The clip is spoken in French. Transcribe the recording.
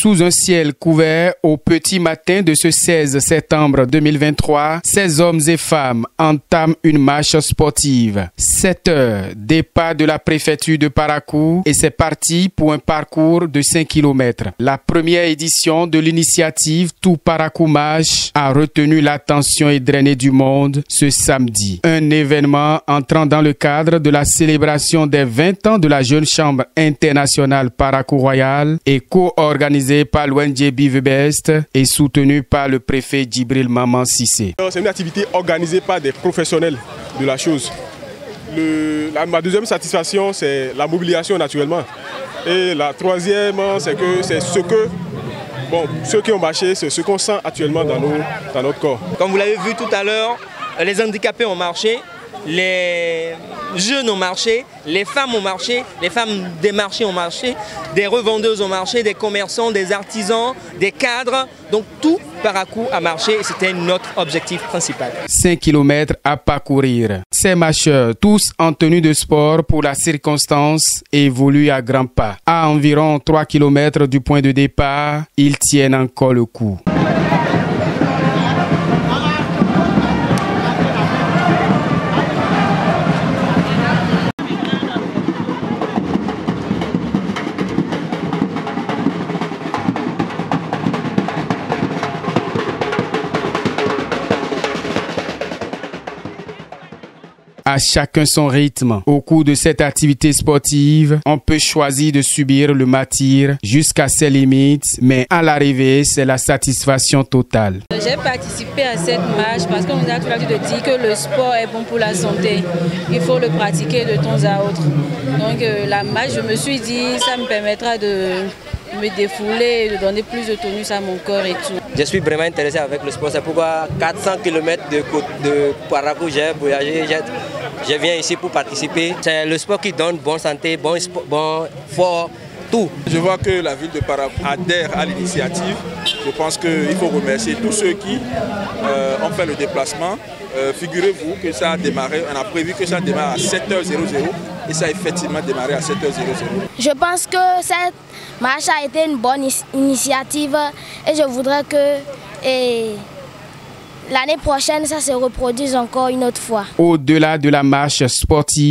Sous un ciel couvert, au petit matin de ce 16 septembre 2023, 16 hommes et femmes entament une marche sportive. 7 heures, départ de la préfecture de Parakou et c'est parti pour un parcours de 5 km. La première édition de l'initiative Tout Parakou Marche a retenu l'attention et drainé du monde ce samedi. Un événement entrant dans le cadre de la célébration des 20 ans de la Jeune Chambre internationale Parakou Royal et co-organisé par l'ONG Bivebest et soutenu par le préfet Djibril Maman Cissé. C'est une activité organisée par des professionnels de la chose. Ma deuxième satisfaction, c'est la mobilisation naturellement. Et la troisième, c'est que ceux qui ont marché, c'est ce qu'on sent actuellement dans notre corps. Comme vous l'avez vu tout à l'heure, les handicapés ont marché, les jeunes ont marché, les femmes ont marché, les femmes des marchés ont marché, des revendeuses ont marché, des commerçants, des artisans, des cadres. Donc tout Parakou a marché et c'était notre objectif principal. 5 km à parcourir. Ces marcheurs, tous en tenue de sport pour la circonstance, évoluent à grands pas. À environ 3 km du point de départ, ils tiennent encore le coup. À chacun son rythme. Au cours de cette activité sportive, on peut choisir de subir le martyre jusqu'à ses limites, mais à l'arrivée, c'est la satisfaction totale. J'ai participé à cette marche parce qu'on nous a toujours dit de dire que le sport est bon pour la santé. Il faut le pratiquer de temps à autre. Donc la marche, je me suis dit, ça me permettra de me défouler, de donner plus de tonus à mon corps et tout. Je suis vraiment intéressé avec le sport, c'est pourquoi 400 km de Parakou, j'ai voyagé, je viens ici pour participer. C'est le sport qui donne bonne santé, bon fort, tout. Je vois que la ville de Parakou adhère à l'initiative. Je pense qu'il faut remercier tous ceux qui ont fait le déplacement. Figurez-vous que ça a démarré, on a prévu que ça démarre à 7h00 et ça a effectivement démarré à 7h00. Je pense que cette marche a été une bonne initiative et je voudrais que l'année prochaine ça se reproduise encore une autre fois. Au-delà de la marche sportive,